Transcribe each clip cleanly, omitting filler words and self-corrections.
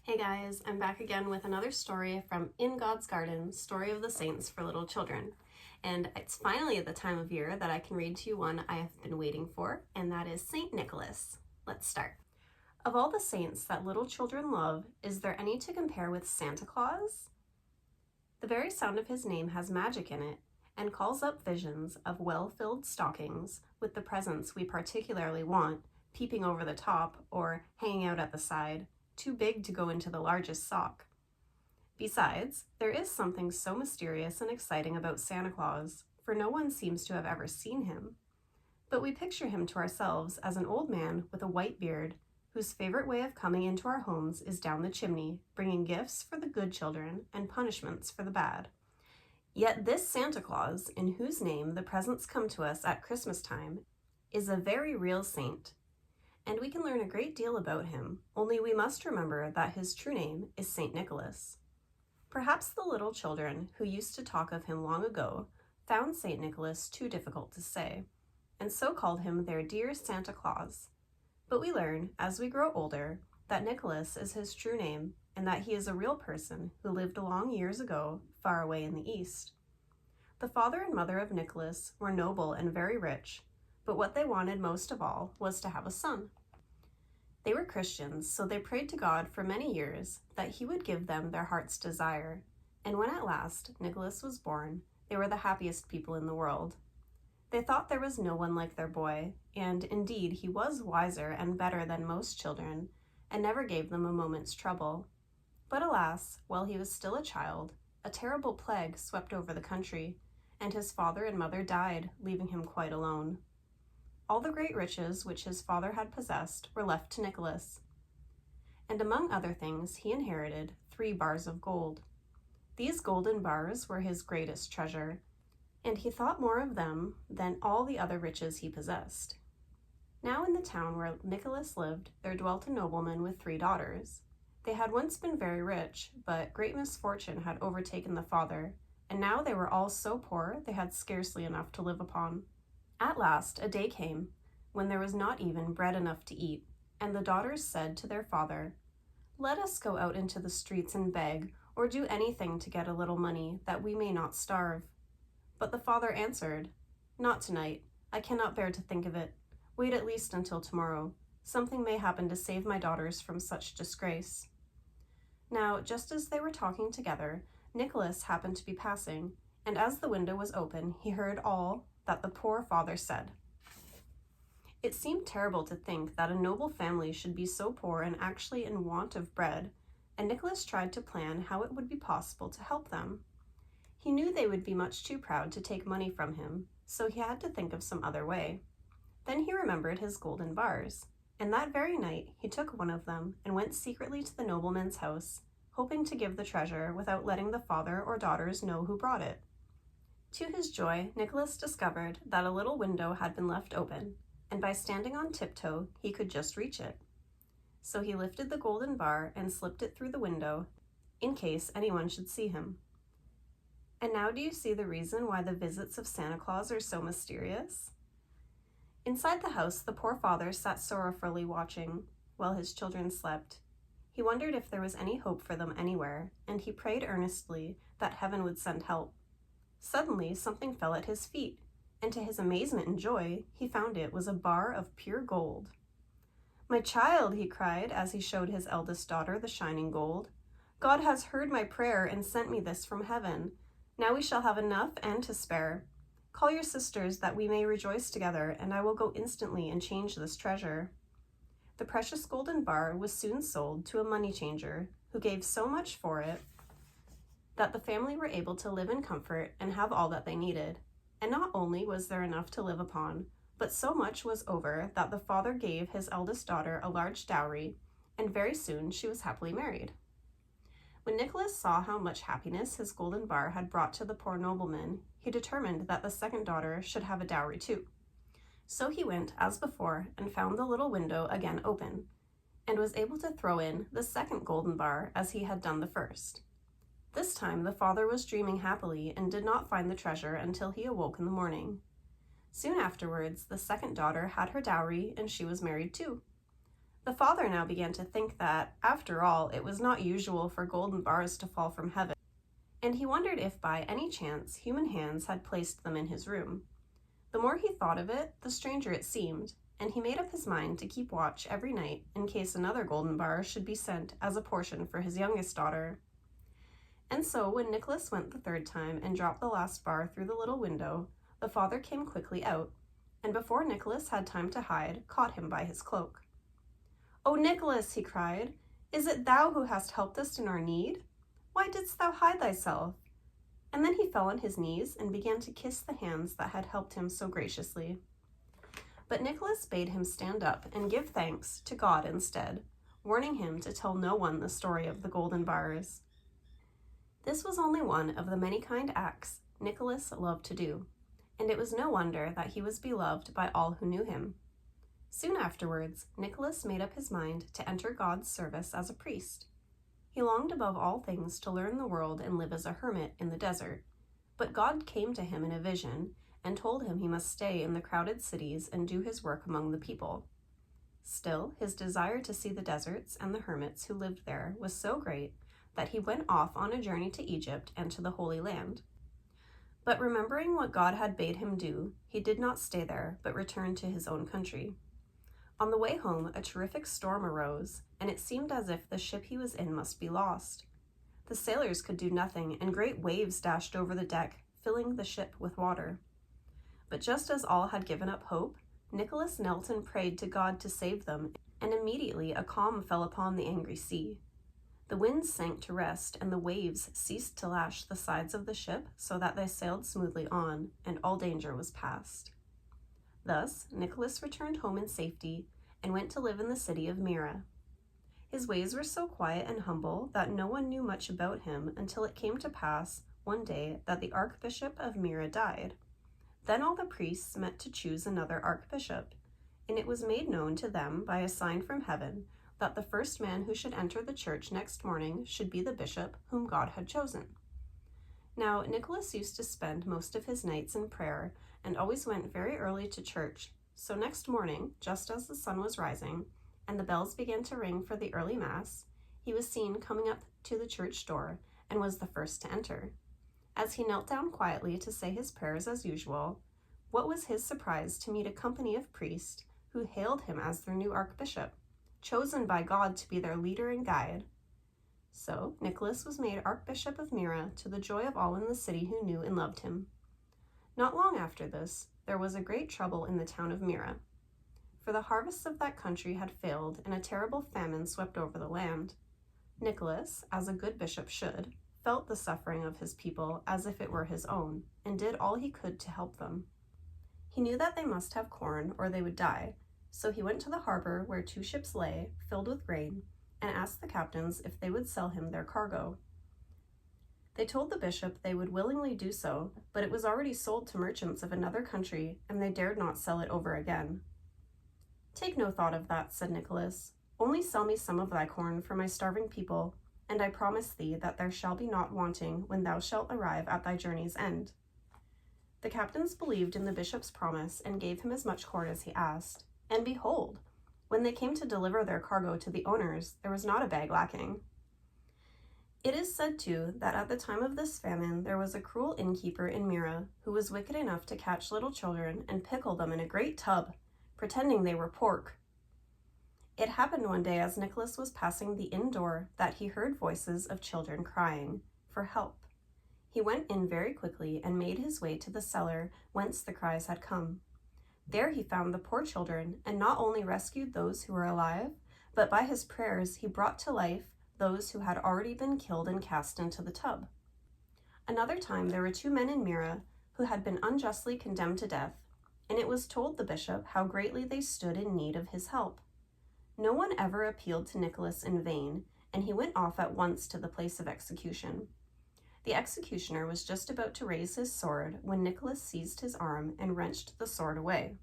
Hey guys, I'm back again with another story from In God's Garden, Story of the Saints for Little Children. And it's finally the time of year that I can read to you one I have been waiting for, and that is Saint Nicholas. Let's start. Of all the saints that little children love, is there any to compare with Santa Claus? The very sound of his name has magic in it, and calls up visions of well-filled stockings with the presents we particularly want, peeping over the top or hanging out at the side, too big to go into the largest sock. Besides, there is something so mysterious and exciting about Santa Claus, for no one seems to have ever seen him. But we picture him to ourselves as an old man with a white beard, whose favorite way of coming into our homes is down the chimney, bringing gifts for the good children and punishments for the bad. Yet this Santa Claus, in whose name the presents come to us at Christmas time, is a very real saint. And we can learn a great deal about him, only we must remember that his true name is Saint Nicholas. Perhaps the little children who used to talk of him long ago found Saint Nicholas too difficult to say, and so called him their dear Santa Claus. But we learn, as we grow older, that Nicholas is his true name, and that he is a real person who lived long years ago, far away in the East. The father and mother of Nicholas were noble and very rich, but what they wanted most of all was to have a son. They were Christians, so they prayed to God for many years that he would give them their heart's desire, and when at last Nicholas was born, they were the happiest people in the world. They thought there was no one like their boy, and indeed he was wiser and better than most children, and never gave them a moment's trouble. But alas, while he was still a child, a terrible plague swept over the country, and his father and mother died, leaving him quite alone. All the great riches which his father had possessed were left to Nicholas, and among other things he inherited 3 bars of gold. These golden bars were his greatest treasure, and he thought more of them than all the other riches he possessed. Now in the town where Nicholas lived there dwelt a nobleman with 3 daughters. They had once been very rich, but great misfortune had overtaken the father, and now they were all so poor they had scarcely enough to live upon. At last a day came when there was not even bread enough to eat, and the daughters said to their father, "Let us go out into the streets and beg, or do anything to get a little money, that we may not starve." But the father answered, "Not tonight. I cannot bear to think of it. Wait at least until tomorrow. Something may happen to save my daughters from such disgrace." Now, just as they were talking together, Nicholas happened to be passing, and as the window was open, he heard all that the poor father said. It seemed terrible to think that a noble family should be so poor and actually in want of bread, and Nicholas tried to plan how it would be possible to help them. He knew they would be much too proud to take money from him, so he had to think of some other way. Then he remembered his golden bars, and that very night he took one of them and went secretly to the nobleman's house, hoping to give the treasure without letting the father or daughters know who brought it. To his joy, Nicholas discovered that a little window had been left open, and by standing on tiptoe, he could just reach it. So he lifted the golden bar and slipped it through the window, in case anyone should see him. And now do you see the reason why the visits of Santa Claus are so mysterious? Inside the house, the poor father sat sorrowfully watching, while his children slept. He wondered if there was any hope for them anywhere, and he prayed earnestly that heaven would send help. Suddenly, something fell at his feet, and to his amazement and joy, he found it was a bar of pure gold. "My child," he cried as he showed his eldest daughter the shining gold, "God has heard my prayer and sent me this from heaven. Now we shall have enough and to spare. Call your sisters that we may rejoice together, and I will go instantly and change this treasure." The precious golden bar was soon sold to a money changer, who gave so much for it that the family were able to live in comfort and have all that they needed. And not only was there enough to live upon, but so much was over that the father gave his eldest daughter a large dowry, and very soon she was happily married. When Nicholas saw how much happiness his golden bar had brought to the poor nobleman, he determined that the second daughter should have a dowry too. So he went, as before, and found the little window again open, and was able to throw in the second golden bar as he had done the first. This time the father was dreaming happily and did not find the treasure until he awoke in the morning. Soon afterwards, the second daughter had her dowry and she was married too. The father now began to think that, after all, it was not usual for golden bars to fall from heaven, and he wondered if by any chance human hands had placed them in his room. The more he thought of it, the stranger it seemed, and he made up his mind to keep watch every night in case another golden bar should be sent as a portion for his youngest daughter. And so when Nicholas went the third time and dropped the last bar through the little window, the father came quickly out, and before Nicholas had time to hide, caught him by his cloak. "O Nicholas," he cried, "is it thou who hast helped us in our need? Why didst thou hide thyself?" And then he fell on his knees and began to kiss the hands that had helped him so graciously. But Nicholas bade him stand up and give thanks to God instead, warning him to tell no one the story of the golden bars. This was only one of the many kind acts Nicholas loved to do, and it was no wonder that he was beloved by all who knew him. Soon afterwards, Nicholas made up his mind to enter God's service as a priest. He longed above all things to learn the world and live as a hermit in the desert, but God came to him in a vision and told him he must stay in the crowded cities and do his work among the people. Still, his desire to see the deserts and the hermits who lived there was so great that he went off on a journey to Egypt and to the Holy Land. But remembering what God had bade him do, he did not stay there, but returned to his own country. On the way home, a terrific storm arose, and it seemed as if the ship he was in must be lost. The sailors could do nothing, and great waves dashed over the deck, filling the ship with water. But just as all had given up hope, Nicholas knelt and prayed to God to save them, and immediately a calm fell upon the angry sea. The winds sank to rest, and the waves ceased to lash the sides of the ship so that they sailed smoothly on, and all danger was past. Thus, Nicholas returned home in safety and went to live in the city of Myra. His ways were so quiet and humble that no one knew much about him until it came to pass one day that the Archbishop of Myra died. Then all the priests met to choose another archbishop, and it was made known to them by a sign from heaven that the first man who should enter the church next morning should be the bishop whom God had chosen. Now, Nicholas used to spend most of his nights in prayer and always went very early to church, so next morning, just as the sun was rising and the bells began to ring for the early mass, he was seen coming up to the church door and was the first to enter. As he knelt down quietly to say his prayers as usual, what was his surprise to meet a company of priests who hailed him as their new archbishop, chosen by God to be their leader and guide. So Nicholas was made Archbishop of Myra, to the joy of all in the city who knew and loved him. Not long after this, there was a great trouble in the town of Myra, for the harvests of that country had failed and a terrible famine swept over the land. Nicholas, as a good bishop should, felt the suffering of his people as if it were his own, and did all he could to help them. He knew that they must have corn or they would die, so he went to the harbor where 2 ships lay, filled with grain, and asked the captains if they would sell him their cargo. They told the bishop they would willingly do so, but it was already sold to merchants of another country, and they dared not sell it over again. "Take no thought of that," said Nicholas. "Only sell me some of thy corn for my starving people, and I promise thee that there shall be naught wanting when thou shalt arrive at thy journey's end." The captains believed in the bishop's promise and gave him as much corn as he asked, and behold, when they came to deliver their cargo to the owners, there was not a bag lacking. It is said, too, that at the time of this famine there was a cruel innkeeper in Myra who was wicked enough to catch little children and pickle them in a great tub, pretending they were pork. It happened one day as Nicholas was passing the inn door that he heard voices of children crying for help. He went in very quickly and made his way to the cellar whence the cries had come. There he found the poor children and not only rescued those who were alive, but by his prayers he brought to life those who had already been killed and cast into the tub. Another time there were 2 men in Myra who had been unjustly condemned to death, and it was told the bishop how greatly they stood in need of his help. No one ever appealed to Nicholas in vain, and he went off at once to the place of execution. The executioner was just about to raise his sword when Nicholas seized his arm and wrenched the sword away.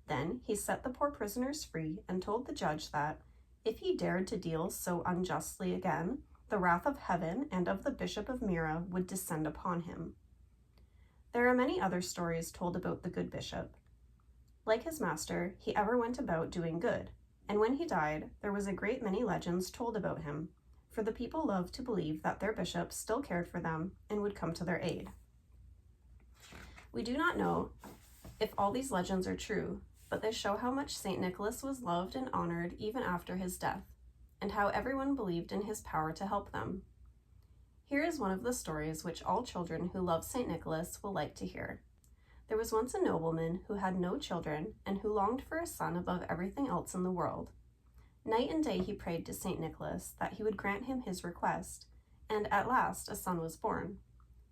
Then he set the poor prisoners free and told the judge that, if he dared to deal so unjustly again, the wrath of heaven and of the Bishop of Myra would descend upon him. There are many other stories told about the good bishop. Like his master, he ever went about doing good, And when he died, there was a great many legends told about him, for the people loved to believe that their bishop still cared for them and would come to their aid. We do not know if all these legends are true, but they show how much St. Nicholas was loved and honored even after his death, and how everyone believed in his power to help them. Here is one of the stories which all children who love St. Nicholas will like to hear. There was once a nobleman who had no children and who longed for a son above everything else in the world. Night and day he prayed to St. Nicholas that he would grant him his request, and at last a son was born.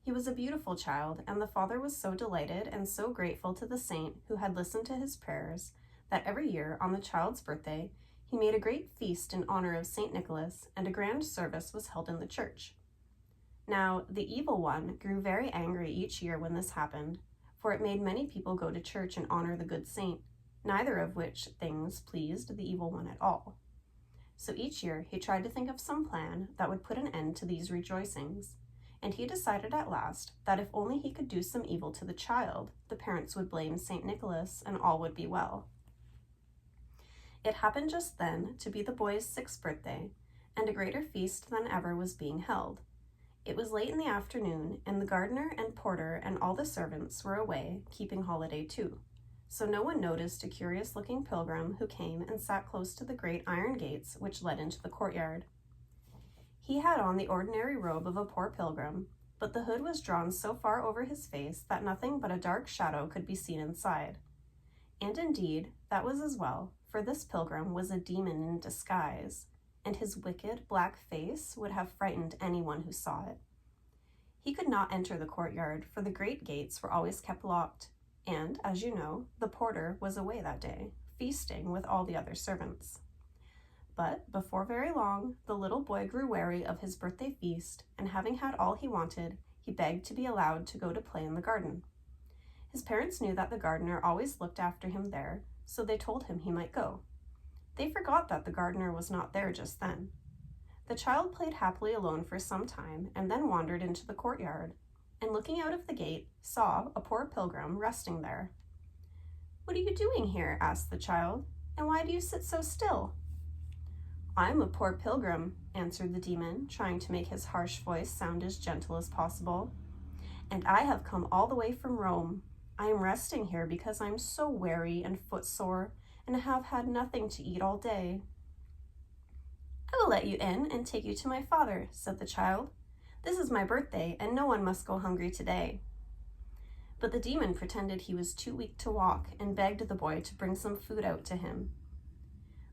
He was a beautiful child, and the father was so delighted and so grateful to the saint who had listened to his prayers that every year on the child's birthday he made a great feast in honor of St. Nicholas, and a grand service was held in the church. Now, the evil one grew very angry each year when this happened, for it made many people go to church and honor the good saint, neither of which things pleased the evil one at all. So each year he tried to think of some plan that would put an end to these rejoicings, and he decided at last that if only he could do some evil to the child, the parents would blame St. Nicholas and all would be well. It happened just then to be the boy's 6th birthday, and a greater feast than ever was being held. It was late in the afternoon, and the gardener and porter and all the servants were away, keeping holiday too. So no one noticed a curious-looking pilgrim who came and sat close to the great iron gates which led into the courtyard. He had on the ordinary robe of a poor pilgrim, but the hood was drawn so far over his face that nothing but a dark shadow could be seen inside. And indeed, that was as well, for this pilgrim was a demon in disguise, and his wicked, black face would have frightened anyone who saw it. He could not enter the courtyard, for the great gates were always kept locked, and, as you know, the porter was away that day, feasting with all the other servants. But before very long, the little boy grew weary of his birthday feast, and having had all he wanted, he begged to be allowed to go to play in the garden. His parents knew that the gardener always looked after him there, so they told him he might go. They forgot that the gardener was not there just then. The child played happily alone for some time, and then wandered into the courtyard, and looking out of the gate, saw a poor pilgrim resting there. "What are you doing here?" asked the child, "and why do you sit so still?" "I'm a poor pilgrim," answered the demon, trying to make his harsh voice sound as gentle as possible, "and I have come all the way from Rome. I am resting here because I'm so weary and footsore, and have had nothing to eat all day." "I will let you in and take you to my father," said the child. "This is my birthday, and no one must go hungry today." But the demon pretended he was too weak to walk and begged the boy to bring some food out to him.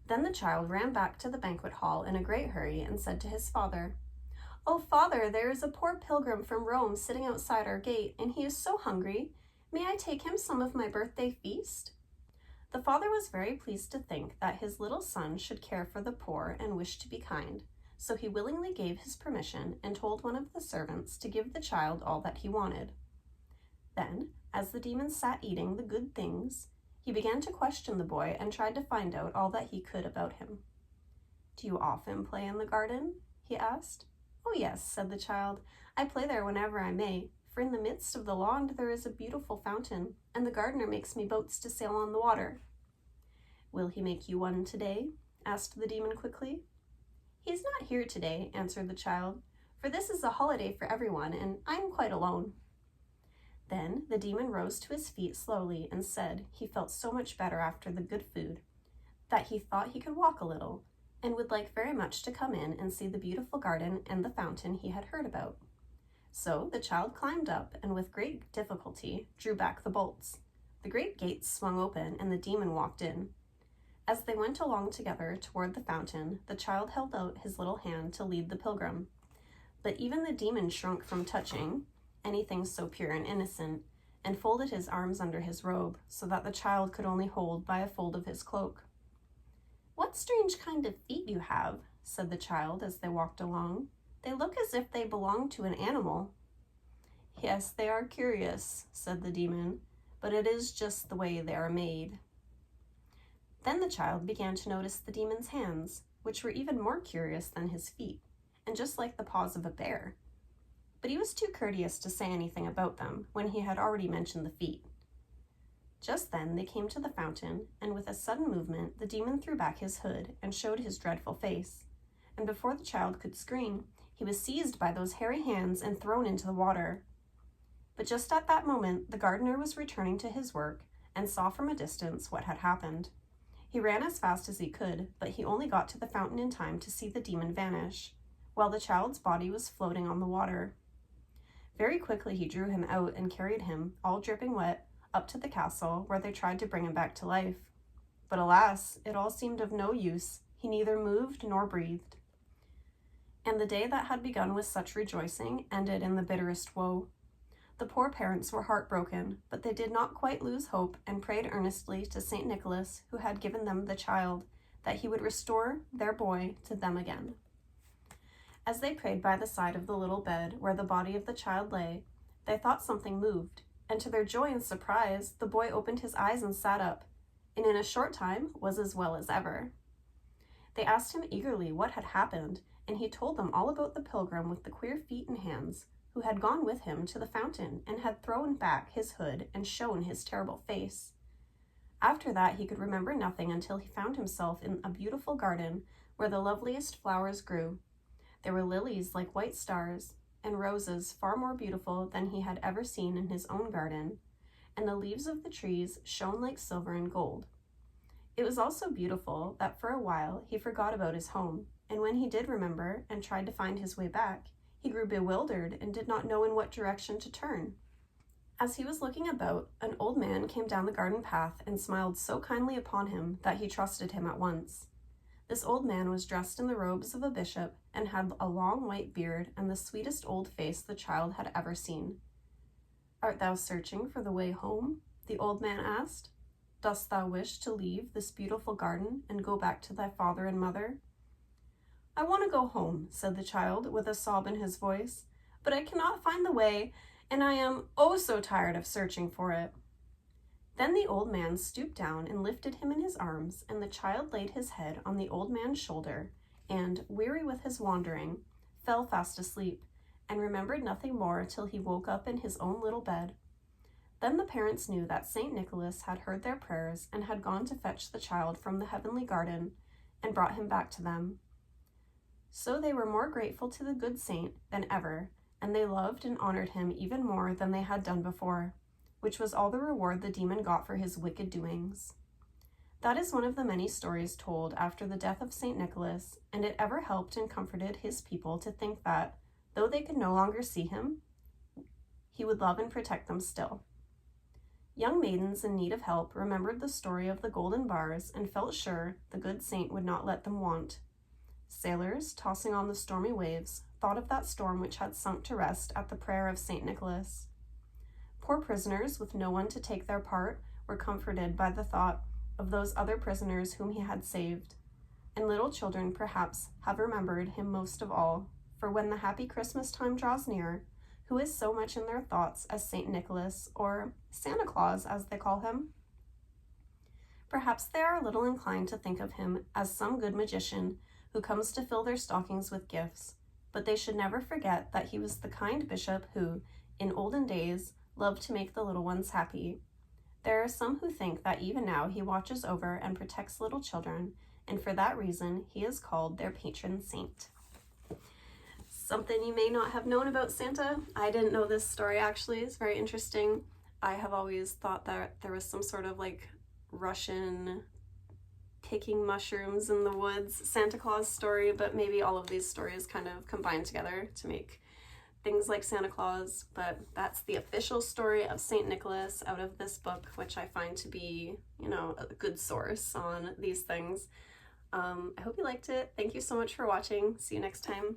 Then the child ran back to the banquet hall in a great hurry and said to his father, "Oh, father, there is a poor pilgrim from Rome sitting outside our gate, and he is so hungry. May I take him some of my birthday feast?" The father was very pleased to think that his little son should care for the poor and wish to be kind, so he willingly gave his permission and told one of the servants to give the child all that he wanted. Then, as the demon sat eating the good things, he began to question the boy and tried to find out all that he could about him. "Do you often play in the garden?" he asked. "Oh yes," said the child, "I play there whenever I may, for in the midst of the lawn there is a beautiful fountain, and the gardener makes me boats to sail on the water." "Will he make you one today?" asked the demon quickly. "He is not here today," answered the child, "for this is a holiday for everyone, and I am quite alone." Then the demon rose to his feet slowly and said he felt so much better after the good food that he thought he could walk a little, and would like very much to come in and see the beautiful garden and the fountain he had heard about. So the child climbed up and with great difficulty drew back the bolts. The great gates swung open and the demon walked in. As they went along together toward the fountain, the child held out his little hand to lead the pilgrim. But even the demon shrunk from touching anything so pure and innocent, and folded his arms under his robe so that the child could only hold by a fold of his cloak. "What strange kind of feet you have," said the child as they walked along. "They look as if they belonged to an animal." "Yes, they are curious," said the demon, "but it is just the way they are made." Then the child began to notice the demon's hands, which were even more curious than his feet, and just like the paws of a bear. But he was too courteous to say anything about them when he had already mentioned the feet. Just then they came to the fountain, and with a sudden movement the demon threw back his hood and showed his dreadful face. And before the child could scream, he was seized by those hairy hands and thrown into the water. But just at that moment the gardener was returning to his work and saw from a distance what had happened. He ran as fast as he could, but he only got to the fountain in time to see the demon vanish, while the child's body was floating on the water. Very quickly he drew him out and carried him, all dripping wet, up to the castle, where they tried to bring him back to life. But alas, it all seemed of no use. He neither moved nor breathed. And the day that had begun with such rejoicing ended in the bitterest woe. The poor parents were heartbroken, but they did not quite lose hope and prayed earnestly to St. Nicholas, who had given them the child, that he would restore their boy to them again. As they prayed by the side of the little bed where the body of the child lay, they thought something moved, and to their joy and surprise, the boy opened his eyes and sat up, and in a short time was as well as ever. They asked him eagerly what had happened, and he told them all about the pilgrim with the queer feet and hands, who had gone with him to the fountain and had thrown back his hood and shown his terrible face. After that he could remember nothing until he found himself in a beautiful garden where the loveliest flowers grew. There were lilies like white stars, and roses far more beautiful than he had ever seen in his own garden, and the leaves of the trees shone like silver and gold. It was all so beautiful that for a while he forgot about his home, and when he did remember and tried to find his way back, he grew bewildered and did not know in what direction to turn. As he was looking about, an old man came down the garden path and smiled so kindly upon him that he trusted him at once. This old man was dressed in the robes of a bishop and had a long white beard and the sweetest old face the child had ever seen. "Art thou searching for the way home?" the old man asked. "Dost thou wish to leave this beautiful garden and go back to thy father and mother?" "I want to go home," said the child with a sob in his voice, "but I cannot find the way, and I am oh so tired of searching for it." Then the old man stooped down and lifted him in his arms, and the child laid his head on the old man's shoulder and, weary with his wandering, fell fast asleep and remembered nothing more till he woke up in his own little bed. Then the parents knew that St. Nicholas had heard their prayers and had gone to fetch the child from the heavenly garden and brought him back to them. So they were more grateful to the good saint than ever, and they loved and honored him even more than they had done before, which was all the reward the demon got for his wicked doings. That is one of the many stories told after the death of St. Nicholas, and it ever helped and comforted his people to think that, though they could no longer see him, he would love and protect them still. Young maidens in need of help remembered the story of the golden bars and felt sure the good saint would not let them want. Sailors, tossing on the stormy waves, thought of that storm which had sunk to rest at the prayer of St. Nicholas. Poor prisoners with no one to take their part were comforted by the thought of those other prisoners whom he had saved. And little children perhaps have remembered him most of all, for when the happy Christmas time draws near, who is so much in their thoughts as St. Nicholas, or Santa Claus as they call him? Perhaps they are a little inclined to think of him as some good magician who comes to fill their stockings with gifts, but they should never forget that he was the kind bishop who, in olden days, loved to make the little ones happy. There are some who think that even now he watches over and protects little children, and for that reason he is called their patron saint. Something you may not have known about Santa. I didn't know this story actually. It's very interesting. I have always thought that there was some sort of like Russian picking mushrooms in the woods Santa Claus story, but maybe all of these stories kind of combine together to make things like Santa Claus. But that's the official story of St. Nicholas out of this book, which I find to be, a good source on these things. I hope you liked it. Thank you so much for watching. See you next time.